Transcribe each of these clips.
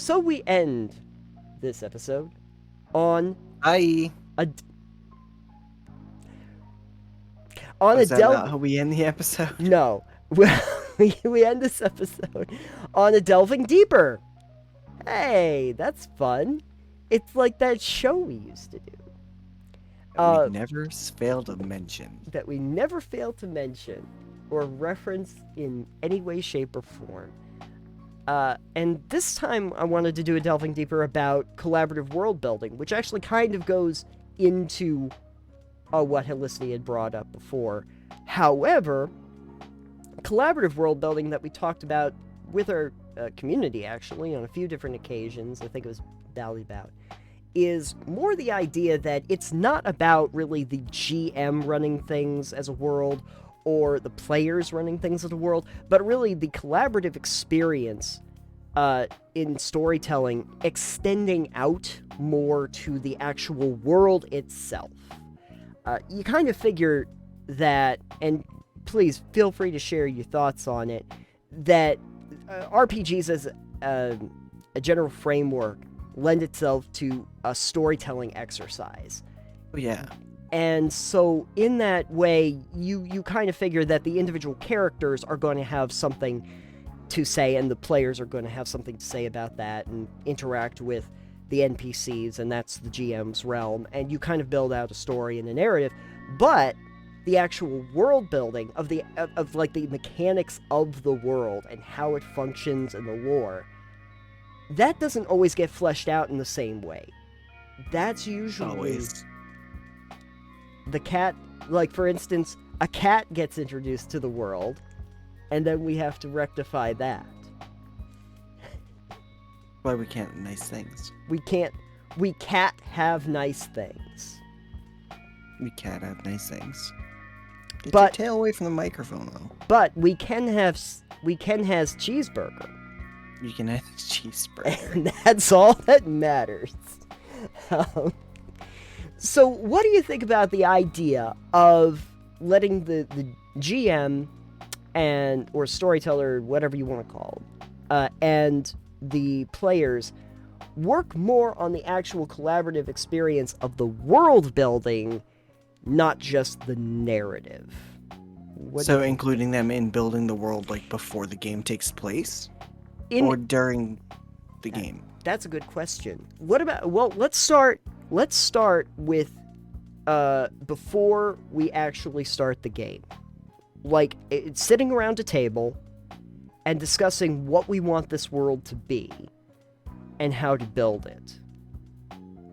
So we end this episode on Hi. a on a Was that not delve. how we end the episode? No, we end this episode on a delving deeper. Hey, that's fun. It's like that show we used to do. We never fail to mention. That we never fail to mention or reference in any way, shape, or form. And this time I wanted to do a delving deeper about collaborative world building, which actually kind of goes into what Helicity had brought up before. However, collaborative world building that we talked about with our community, actually, on a few different occasions, I think it was Bally About, is more the idea that it's not about really the GM running things as a world or the players running things as a world, but really the collaborative experience in storytelling extending out more to the actual world itself. You kind of figure that, and please feel free to share your thoughts on it, that RPGs as a general framework lend itself to a storytelling exercise. Oh, yeah. And so in that way, you kind of figure that the individual characters are going to have something to say, and the players are going to have something to say about that and interact with the NPCs, and that's the GM's realm, and you kind of build out a story and a narrative. But the actual world building of the mechanics of the world and how it functions in the lore, that doesn't always get fleshed out in the same way. That's usually Always. the cat, like for instance, a cat gets introduced to the world, and then we have to rectify that. Why we can't have nice things. We can't have nice things. We can't have nice things. Get But- your tail away from the microphone, though. But we can have cheeseburger. You can have a cheeseburger. And that's all that matters. So what do you think about the idea of letting the GM or storyteller, whatever you want to call them, and the players work more on the actual collaborative experience of the world building, not just the narrative? So including them in building the world like before the game takes place? Or during the game? That's a good question. What about, well, let's start with before we actually start the game. Like, it's sitting around a table and discussing what we want this world to be and how to build it.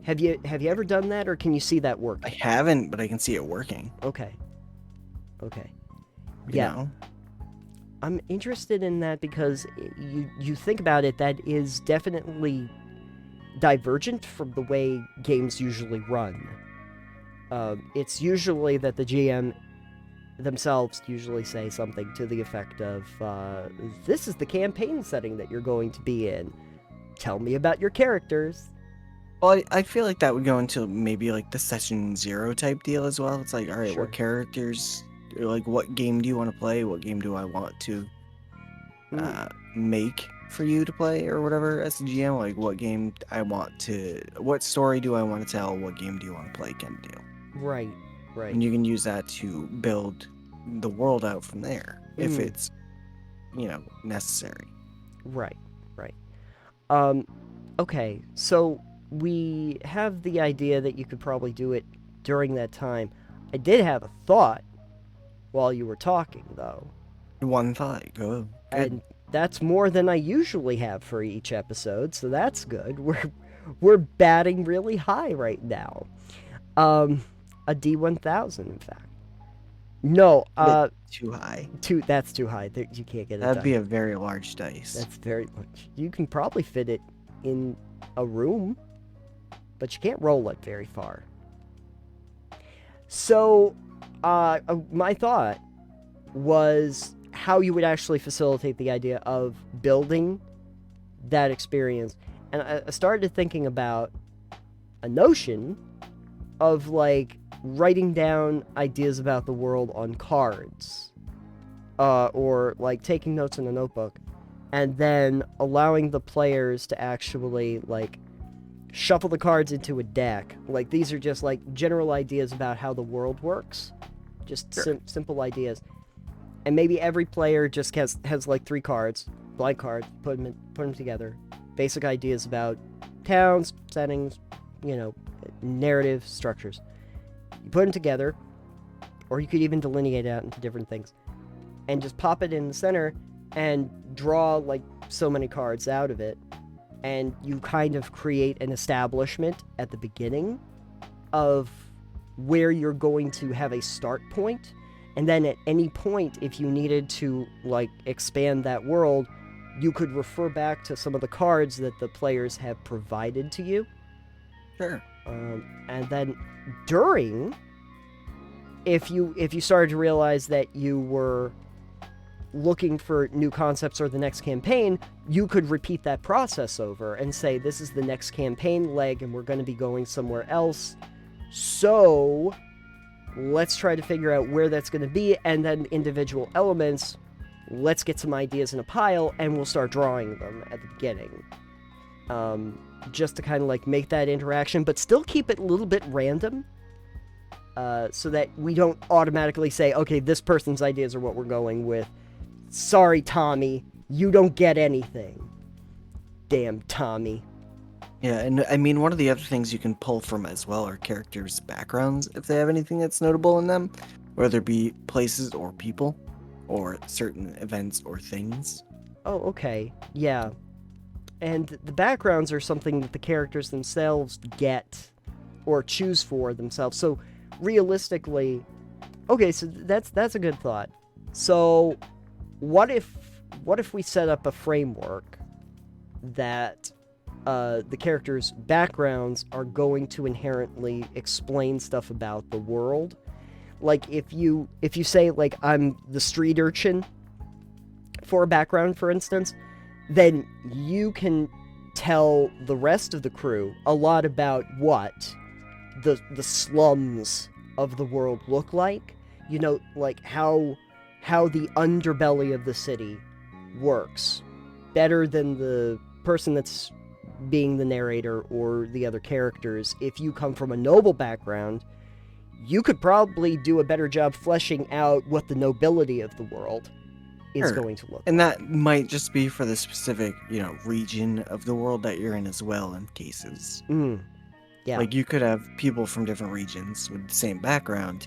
Have you ever done that, or can you see that working? I haven't, but I can see it working. Okay. You know? I'm interested in that because you think about it, that is definitely divergent from the way games usually run. It's usually that the GM themselves usually say something to the effect of, this is the campaign setting that you're going to be in. Tell me about your characters. Well, I feel like that would go into maybe like the session 0 type deal as well. It's like, all right, Sure. what characters, or like what game do you want to play? What game do I want to make for you to play or whatever as a GM? Like what what story do I want to tell? What game do you want to play kind of deal. Right. And you can use that to build the world out from there if it's, necessary. Right. Okay, so we have the idea that you could probably do it during that time. I did have a thought while you were talking, though. One thought, go. Good. And that's more than I usually have for each episode, so that's good. We're batting really high right now. A D1000, in fact. No, Too high. That's too high. You can't get it That'd done. be a very large dice. That's very much. You can probably fit it in a room, but you can't roll it very far. So, my thought was how you would actually facilitate the idea of building that experience. And I started thinking about a notion of, like, writing down ideas about the world on cards. Or, like, taking notes in a notebook and then allowing the players to actually, like, shuffle the cards into a deck. Like, these are just, like, general ideas about how the world works. Just simple ideas. And maybe every player just has like 3 cards, blank cards, put them together. Basic ideas about towns, settings, narrative structures. You put them together, or you could even delineate it out into different things, and just pop it in the center and draw like so many cards out of it. And you kind of create an establishment at the beginning of where you're going to have a start point. And then at any point, if you needed to, like, expand that world, you could refer back to some of the cards that the players have provided to you. Sure. And then during, if you started to realize that you were looking for new concepts or the next campaign, you could repeat that process over and say, this is the next campaign leg, and we're going to be going somewhere else. So let's try to figure out where that's going to be, and then individual elements, let's get some ideas in a pile, and we'll start drawing them at the beginning. Just to kind of like make that interaction, but still keep it a little bit random, so that we don't automatically say, okay, this person's ideas are what we're going with. Sorry, Tommy, you don't get anything. Damn Tommy. Yeah, and I mean, one of the other things you can pull from as well are characters' backgrounds, if they have anything that's notable in them, whether it be places or people, or certain events or things. Oh, okay. Yeah. And the backgrounds are something that the characters themselves get or choose for themselves. So realistically, okay, so that's a good thought. So what if we set up a framework that the characters' backgrounds are going to inherently explain stuff about the world? Like, if you say, like, I'm the street urchin for a background, for instance, then you can tell the rest of the crew a lot about what the slums of the world look like. Like how the underbelly of the city works better than the person that's being the narrator or the other characters. If you come from a noble background, you could probably do a better job fleshing out what the nobility of the world is going to look and like. that might just be for the specific, region of the world that you're in as well in cases. Yeah. Like, you could have people from different regions with the same background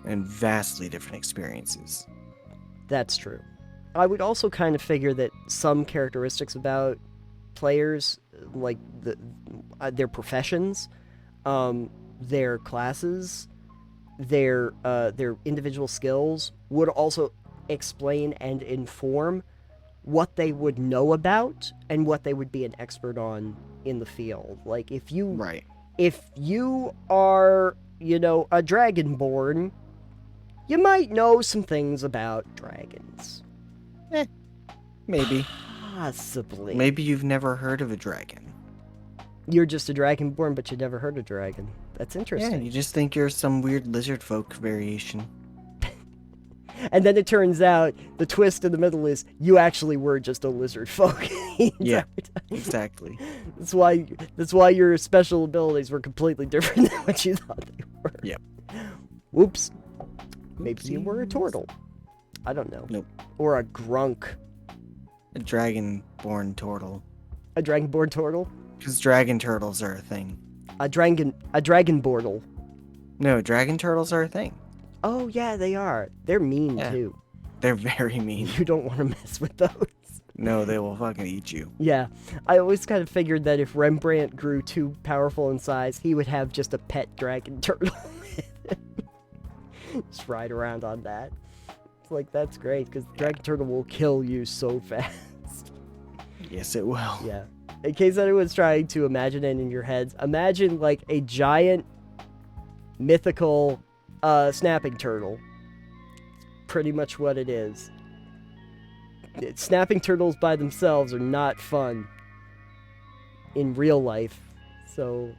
and vastly different experiences. That's true. I would also kind of figure that some characteristics about players, like their professions, their classes, their individual skills, would also explain and inform what they would know about and what they would be an expert on in the field. Like, if you are, a dragonborn, you might know some things about dragons. Maybe. Possibly. Maybe you've never heard of a dragon. You're just a dragonborn, but you never heard a dragon. That's interesting. Yeah, you just think you're some weird lizard folk variation. And then it turns out the twist in the middle is you actually were just a lizard folk. Yeah, exactly. That's why your special abilities were completely different than what you thought they were. Yep. Whoops. Maybe you were a turtle. I don't know. Nope. Or a grunk. A dragon-born turtle. A dragon-born turtle? Because dragon turtles are a thing. A dragonbortle. No, dragon turtles are a thing. Oh, yeah, they are. They're mean, too. They're very mean. You don't want to mess with those. No, they will fucking eat you. Yeah. I always kind of figured that if Rembrandt grew too powerful in size, he would have just a pet dragon turtle. Just ride around on that. It's like, that's great, because the dragon turtle will kill you so fast. Yes, it will. Yeah. In case anyone's trying to imagine it in your heads, imagine, like, a giant, mythical snapping turtle. Pretty much what it is. Snapping turtles by themselves are not fun in real life, so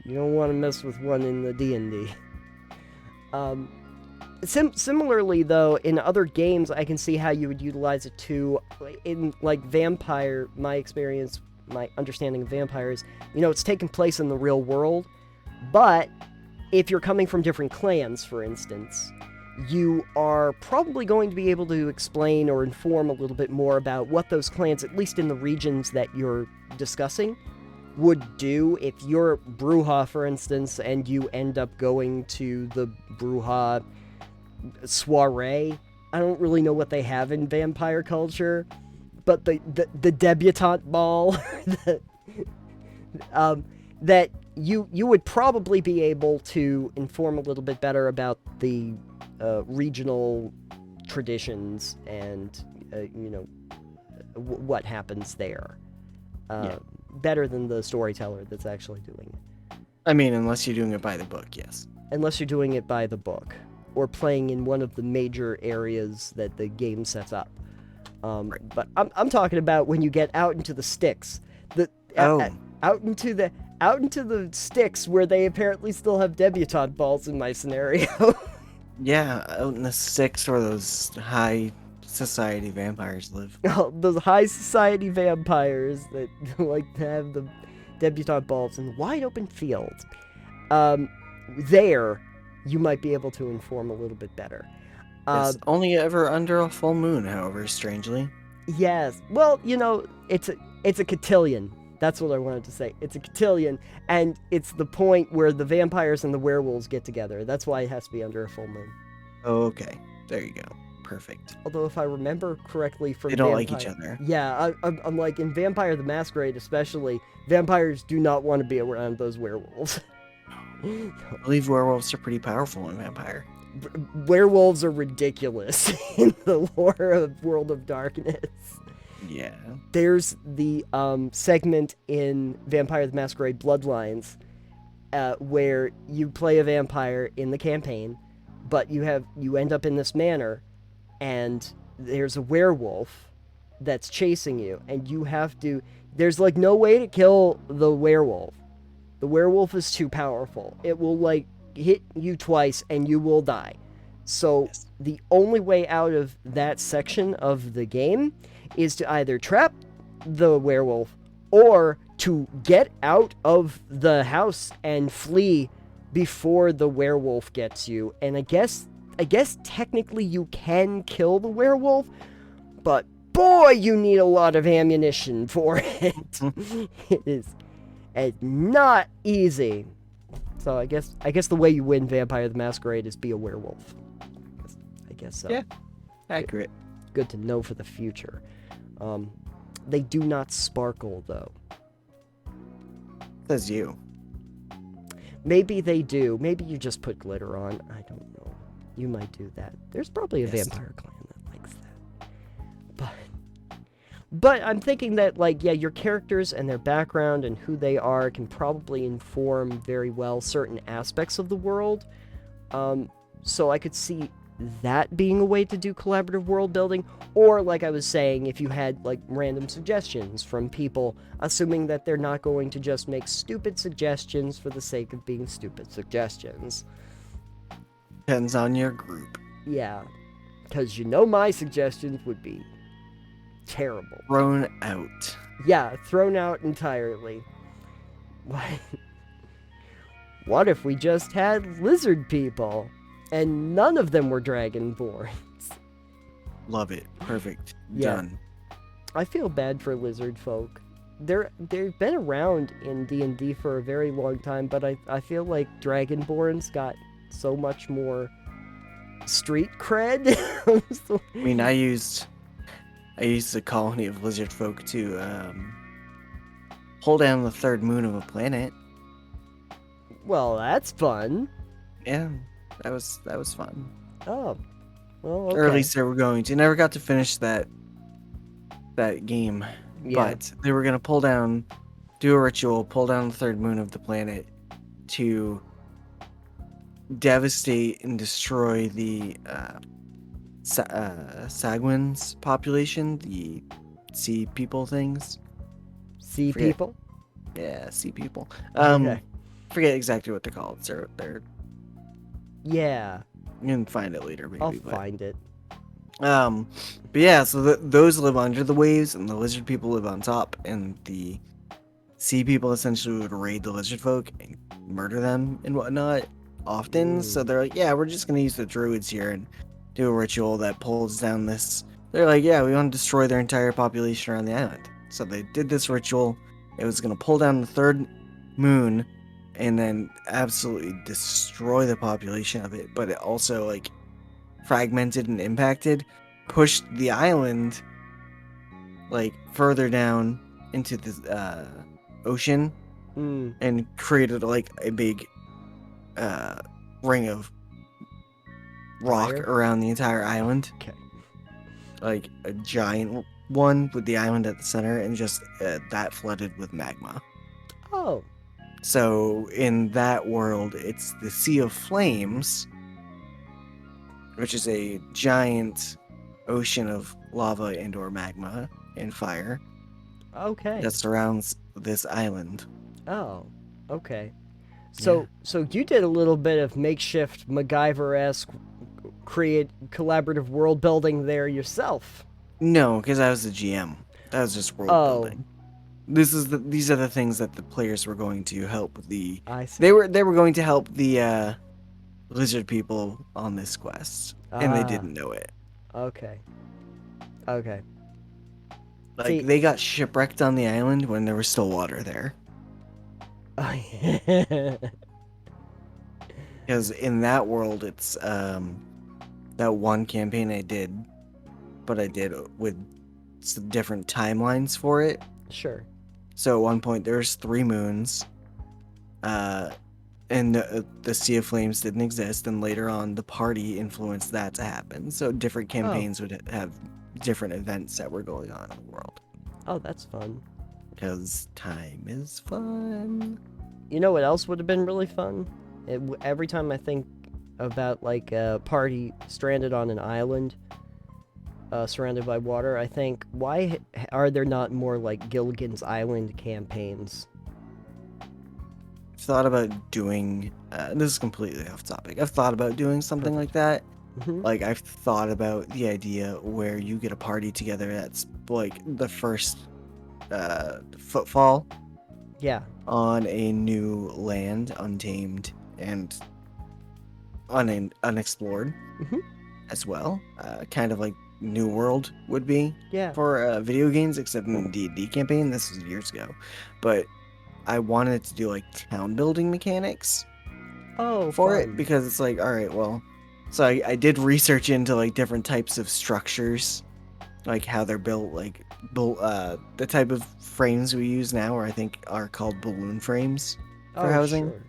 you don't want to mess with one in the D&D. Similarly, though, in other games, I can see how you would utilize it too. In like Vampire, my experience, my understanding of vampires, it's taking place in the real world, but if you're coming from different clans, for instance, you are probably going to be able to explain or inform a little bit more about what those clans, at least in the regions that you're discussing, would do. If you're Bruja, for instance, and you end up going to the Bruja soiree, I don't really know what they have in vampire culture, but the debutante ball that you would probably be able to inform a little bit better about the regional traditions and what happens there. Yeah. Better than the storyteller that's actually doing it. I mean, unless you're doing it by the book, yes. Unless you're doing it by the book or playing in one of the major areas that the game sets up. Right. But I'm talking about when you get out into the sticks, out into the sticks where they apparently still have debutante balls in my scenario. Yeah, out in the sticks where those high society vampires live. Those high society vampires that like to have the debutante balls in wide open fields. There, you might be able to inform a little bit better. Yes, only ever under a full moon, however, strangely. Yes. Well, it's a cotillion. That's what I wanted to say. It's a cotillion, and it's the point where the vampires and the werewolves get together. That's why it has to be under a full moon. Oh, okay. There you go. Perfect. Although, if I remember correctly from They don't like each other. Yeah, I'm like, in Vampire the Masquerade especially, vampires do not want to be around those werewolves. I believe werewolves are pretty powerful in Vampire. Werewolves are ridiculous in the lore of World of Darkness. Yeah. There's the segment in Vampire the Masquerade Bloodlines where you play a vampire in the campaign, but you end up in this manor, and there's a werewolf that's chasing you, and there's like no way to kill the werewolf. The werewolf is too powerful. It will like hit you twice and you will die. So the only way out of that section of the game is to either trap the werewolf or to get out of the house and flee before the werewolf gets you. And I guess technically you can kill the werewolf, but boy, you need a lot of ammunition for it. It's not easy. So I guess the way you win Vampire the Masquerade is be a werewolf. I guess so. Yeah. Accurate. Good to know for the future. They do not sparkle, though. Says you. Maybe they do. Maybe you just put glitter on. I don't know. You might do that. There's probably a vampire clan that likes that. But I'm thinking that, like, yeah, your characters and their background and who they are can probably inform very well certain aspects of the world. So I could see that being a way to do collaborative world building, or like I was saying, if you had like random suggestions from people, assuming that they're not going to just make stupid suggestions for the sake of being stupid suggestions. Depends on your group. Yeah, because my suggestions would be terrible. Thrown out. Yeah, thrown out entirely. What if we just had lizard people? And none of them were dragonborns. Love it. Perfect. Yeah. Done. I feel bad for lizard folk. They've been around in D&D for a very long time, but I feel like dragonborns got so much more street cred. I mean, I used a colony of lizard folk to pull down the third moon of a planet. Well, that's fun. Yeah. That was fun. Oh, well, okay. Or at least they were going to. Never got to finish that game. Yeah. But they were going to do a ritual, pull down the third moon of the planet to devastate and destroy the Sagwin's population, the sea people things. Sea people? Yeah, sea people. Okay. Forget exactly what they're called. They're yeah. You can find it later, maybe. I'll but find it. Um, but yeah, so those live under the waves, and the lizard people live on top, and the sea people essentially would raid the lizard folk and murder them and whatnot often. So Mm. they're like, yeah, we're just gonna use the druids here and do a ritual that pulls down this. They're like, yeah, we want to destroy their entire population around the island. So they did this ritual. It was gonna pull down the third moon and then absolutely destroy the population of it, but it also like fragmented and impacted, pushed the island like further down into the ocean Mm. and created like a big uh, ring of rock Fire? around the entire island, Okay. like a giant one with the island at the center, and just that flooded with magma. Oh. So in that world, it's the Sea of Flames, which is a giant ocean of lava and/or magma and fire Okay. that surrounds this island. Oh. Okay. So you did a little bit of makeshift MacGyver-esque create collaborative world building there yourself. No, because I was the GM. That was just world Oh. building. These are the things that the players were going to help the. I see. They were going to help the lizard people on this quest, and they didn't know it. Okay. Okay. Like See- they got shipwrecked on the island when there was still water there. Because in that world, it's that one campaign I did, but I did with some different timelines for it. Sure. So at one point there's 3 moons, and the Sea of Flames didn't exist, and later on the party influenced that to happen. So different campaigns would have different events that were going on in the world. Oh, that's fun. Because time is fun. You know what else would have been really fun? Every time I think about like a party stranded on an island, surrounded by water, I think, why are there not more like Gilligan's Island campaigns? I've thought about doing. This is completely off topic. I've thought about doing something like that. Mhm. Like I've thought about the idea where you get a party together that's like the first footfall Yeah. on a new land, untamed and unexplored Mhm. as well. Kind of like New World would be Yeah. for video games, except in the D&D campaign. This was years ago, but I wanted to do like town building mechanics Oh, for fun. it because it's like, all right, well, so I did research into like different types of structures, like how they're built, like the type of frames we use now, or I think are called balloon frames for housing, Sure.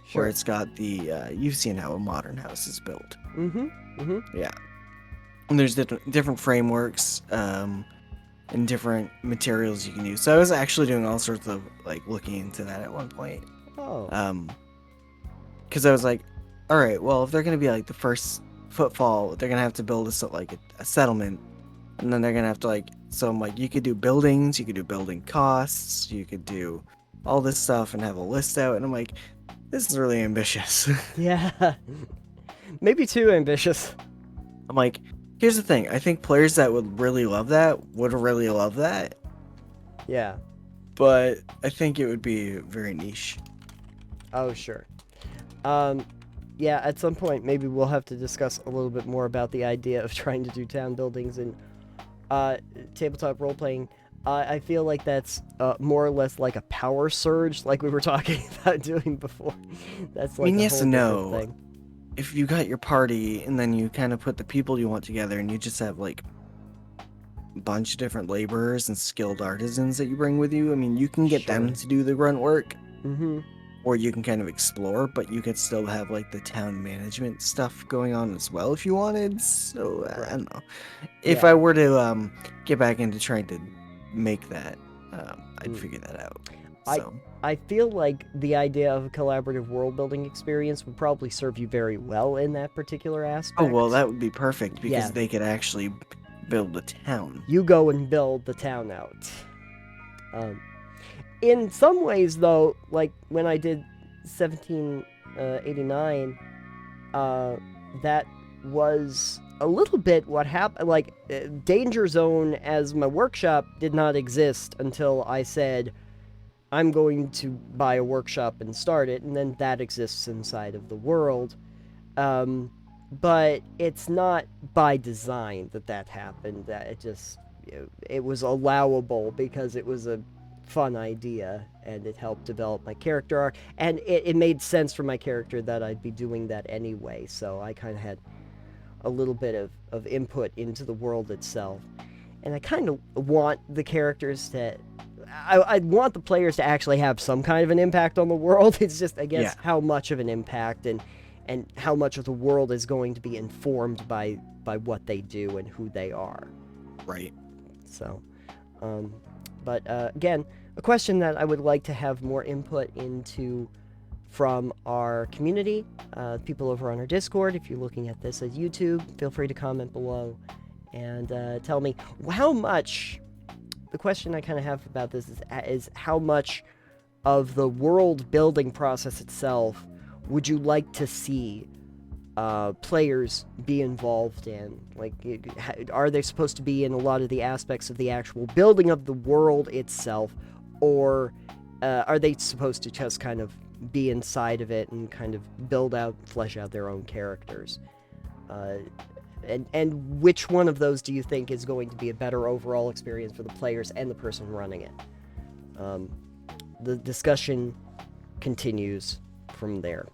Sure. where it's got the you've seen how a modern house is built. Mm-hmm. Mm-hmm. Yeah, and there's different frameworks and different materials you can use. So I was actually doing all sorts of like looking into that at one point. Oh. Because I was like, all right, well, if they're gonna be like the first footfall, they're gonna have to build a settlement, and then they're gonna have to like. So I'm like, you could do buildings, you could do building costs, you could do all this stuff and have a list out, and I'm like, this is really ambitious. Yeah. Maybe too ambitious. I'm like, here's the thing. I think players that would really love that would really love that, Yeah. but I think it would be very niche. Oh, sure. Yeah, at some point, maybe we'll have to discuss a little bit more about the idea of trying to do town buildings and tabletop role-playing. I feel like that's more or less like a power surge, like we were talking about doing before. That's like I mean, a yes whole and different no. thing. If you got your party and then you kind of put the people you want together and you just have like a bunch of different laborers and skilled artisans that you bring with you, I mean, you can get them Sure. to do the grunt work, Mm-hmm. or you can kind of explore, but you could still have like the town management stuff going on as well if you wanted. So I don't know. If Yeah. I were to get back into trying to make that, I'd figure that out. So I feel like the idea of a collaborative world-building experience would probably serve you very well in that particular aspect. oh well, that would be perfect because Yeah. they could actually build a town. You go and build the town out. In some ways, though, like when I did 1789, that was a little bit what happened. Like, Danger Zone as my workshop did not exist until I said, I'm going to buy a workshop and start it, and then that exists inside of the world. But it's not by design that happened. That it was allowable because it was a fun idea and it helped develop my character arc, and it made sense for my character that I'd be doing that anyway. So I kind of had a little bit of input into the world itself, and I kind of want the characters to. I want the players to actually have some kind of an impact on the world. It's just, I guess, how much of an impact and how much of the world is going to be informed by what they do and who they are. Right. So, but again, a question that I would like to have more input into from our community, people over on our Discord. If you're looking at this as YouTube, feel free to comment below and tell me how much. The question I kind of have about this is how much of the world building process itself would you like to see players be involved in? Like, are they supposed to be in a lot of the aspects of the actual building of the world itself, or are they supposed to just kind of be inside of it and kind of flesh out their own characters? And which one of those do you think is going to be a better overall experience for the players and the person running it? The discussion continues from there.